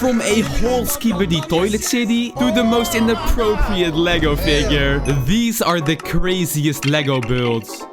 From a whole Skibidi toilet city to the most inappropriate Lego figure, these are the craziest Lego builds.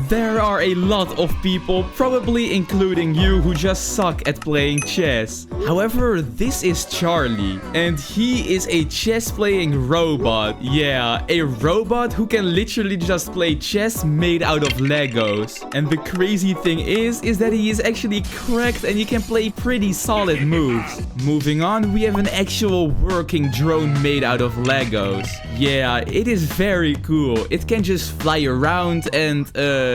There are a lot of people, probably including you, who just suck at playing chess. However, this is Charlie, and he is a chess-playing robot. Yeah, a robot who can literally just play chess made out of Legos. And the crazy thing is that he is actually cracked and he can play pretty solid moves. Moving on, we have an actual working drone made out of Legos. Yeah, it is very cool. It can just fly around and,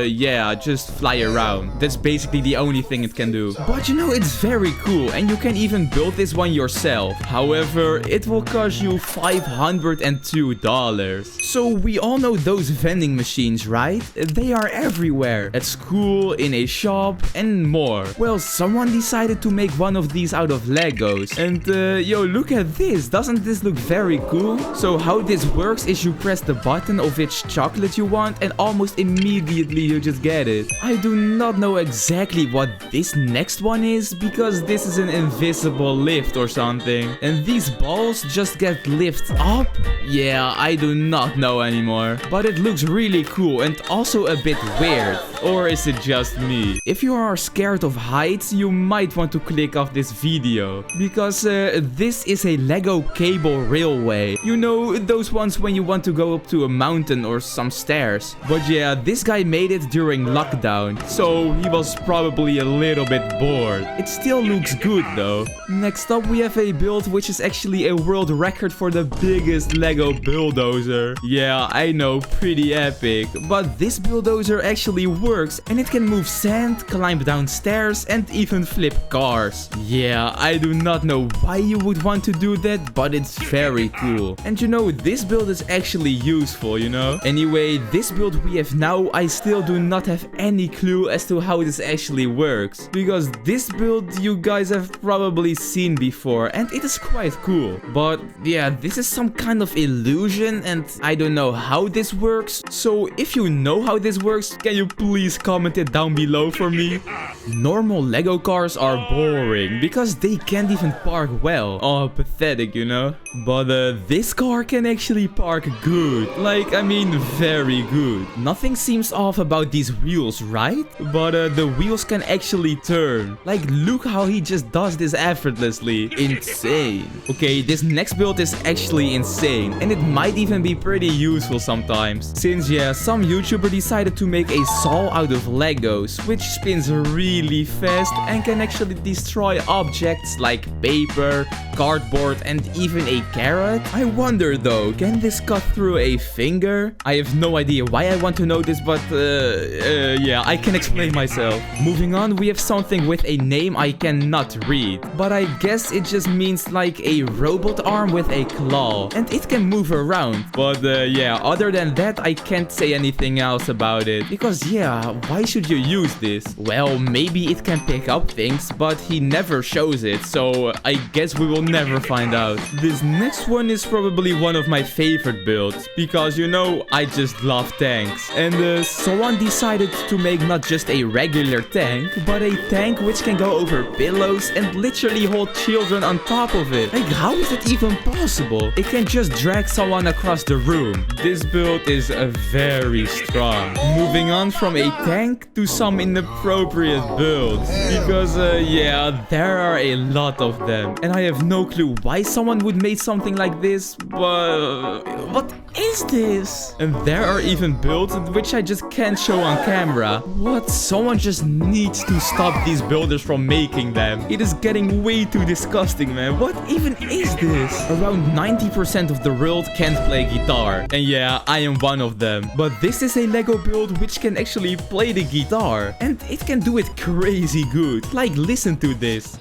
yeah, just fly around. That's basically the only thing it can do. But you know, it's very cool and you can even build this one yourself. However, it will cost you $502. So we all know those vending machines, right? They are everywhere. At school, in a shop, and more. Well, someone decided to make one of these out of Legos. And yo, look at this. Doesn't this look very cool? So how this works is you press the button of which chocolate you want and almost immediately you just get it. I do not know exactly what this next one is because this is an invisible lift or something. And these balls just get lifted up? Yeah, I do not know anymore. But it looks really cool and also a bit weird. Or is it just me? If you are scared of heights, you might want to click off this video. Because this is a Lego cable railway. You know, those ones when you want to go up to a mountain or some stairs. But yeah, this guy made it during lockdown. So he was probably a little bit bored. It still looks good though. Next up we have a build which is actually a world record for the biggest Lego bulldozer. Yeah, I know, pretty epic. But this bulldozer actually works and it can move sand, climb down stairs and even flip cars. Yeah, I do not know why you would want to do that, but it's very cool. And you know, this build is actually useful, you know? Anyway, this build we have now, I still do not have any clue as to how this actually works. Because this build you guys have probably seen before and it is quite cool. But yeah, this is some kind of illusion and I don't know how this works. So if you know how this works, can you please comment it down below for me? Normal Lego cars are boring because they can't even park well. Oh, pathetic, you know? But this car can actually park good. Like, I mean, very good. Nothing seems off about these wheels, right? But the wheels can actually turn. Like, look how he just does this effortlessly. Insane. Okay, this next build is actually insane. And it might even be pretty useful sometimes. Since, yeah, some YouTuber decided to make a saw out of Legos, which spins really fast and can actually destroy objects like paper, cardboard, and even a carrot. I wonder though, can this cut through a finger? I have no idea why I want to know this, but yeah, I can explain myself. Moving on, we have something with a name I cannot read, but I guess it just means like a robot arm with a claw, and it can move around. But yeah, other than that, I can't say anything else about it, because yeah, why should you use this? Well, maybe it can pick up things, but he never shows it, so I guess we will never find out. This next one is probably one of my favorite builds, because you know, I just love tanks. And someone decided to make not just a regular tank, but a tank which can go over pillows and literally hold children on top of it. Like, how is it even possible? It can just drag someone across the room. This build is very strong. Moving on from a tank to some inappropriate builds, because yeah, there are a lot of them, and I have no clue why someone would make something like this, but what is this? And there are even builds which I just can't show on camera. What? Someone just needs to stop these builders from making them. It is getting way too disgusting, man. What even is this? Around 90% of the world can't play guitar, and yeah, I am one of them. But this is a Lego build which can actually play the guitar, and it can do it crazy good. Like, listen to this.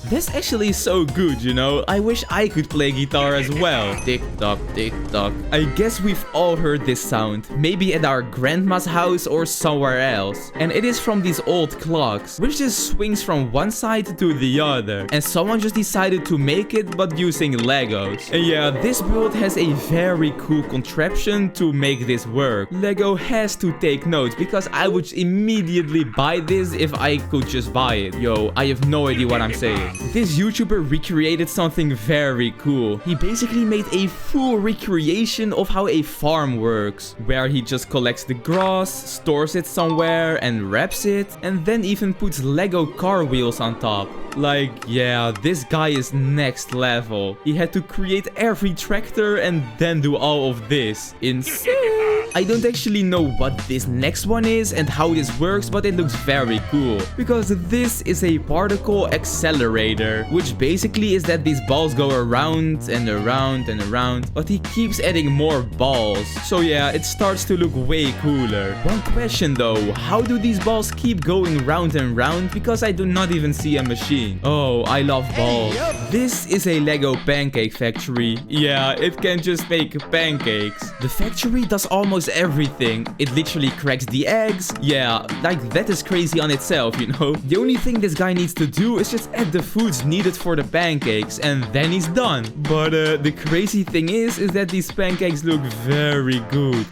That's actually so good, you know? I wish I could play guitar as well. Tick tock, tick tock. I guess we've all heard this sound. Maybe at our grandma's house or somewhere else. And it is from these old clocks, which just swings from one side to the other. And someone just decided to make it, but using Legos. And yeah, this build has a very cool contraption to make this work. Lego has to take notes, because I would immediately buy this if I could just buy it. Yo, I have no idea what I'm saying. This YouTuber recreated something very cool. He basically made a full recreation of how a farm works, where he just collects the grass, stores it somewhere and wraps it, and then even puts Lego car wheels on top. Like, yeah, this guy is next level. He had to create every tractor and then do all of this. Insane! I don't actually know what this next one is and how this works, but it looks very cool. Because this is a particle accelerator, which basically is that these balls go around and around and around, but he keeps adding more balls. So yeah, it starts to look way cooler. One question though, how do these balls keep going round and round? Because I do not even see a machine. Oh, I love balls. This is a Lego pancake factory. Yeah, it can just make pancakes. The factory does almost everything. It literally cracks the eggs. Yeah, like that is crazy on itself, you know. The only thing this guy needs to do is just add the foods needed for the pancakes and then he's done. But the crazy thing is that these pancakes look very good.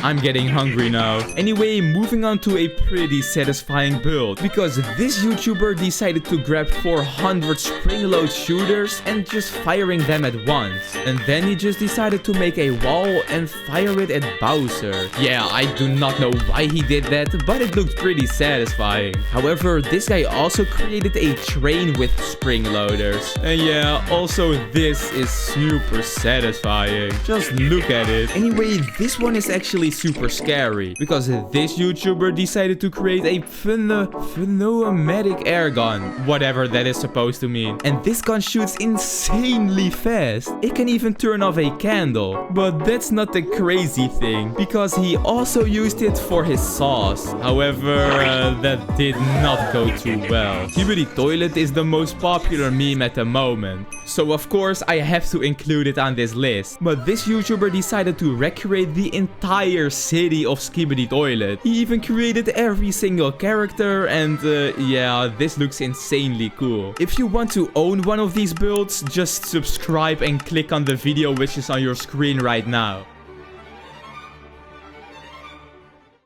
I'm getting hungry now. Anyway, moving on to a pretty satisfying build, because this YouTuber decided to grab 400 spring-load shooters and just firing them at once. And then he just decided to make a wall and fire it at Bowser. Yeah, I do not know why he did that, but it looked pretty satisfying. However, this guy also created a train with spring loaders. And yeah, also this is super satisfying. Just look at it. Anyway, this one is actually super scary, because this YouTuber decided to create a pneumatic air gun, whatever that is supposed to mean. And this gun shoots insanely fast. It can even turn off a candle. But that's not the crazy thing, because he also used it for his sauce. However, that did not go too well. Skibidi toilet is the most popular meme at the moment, so of course I have to include it on this list. But this YouTuber decided to recreate the entire city of Skibidi toilet. He even created every single character, and yeah, this looks insanely cool. If you want to own one of these builds, just subscribe and click on the video which is on your screen right now.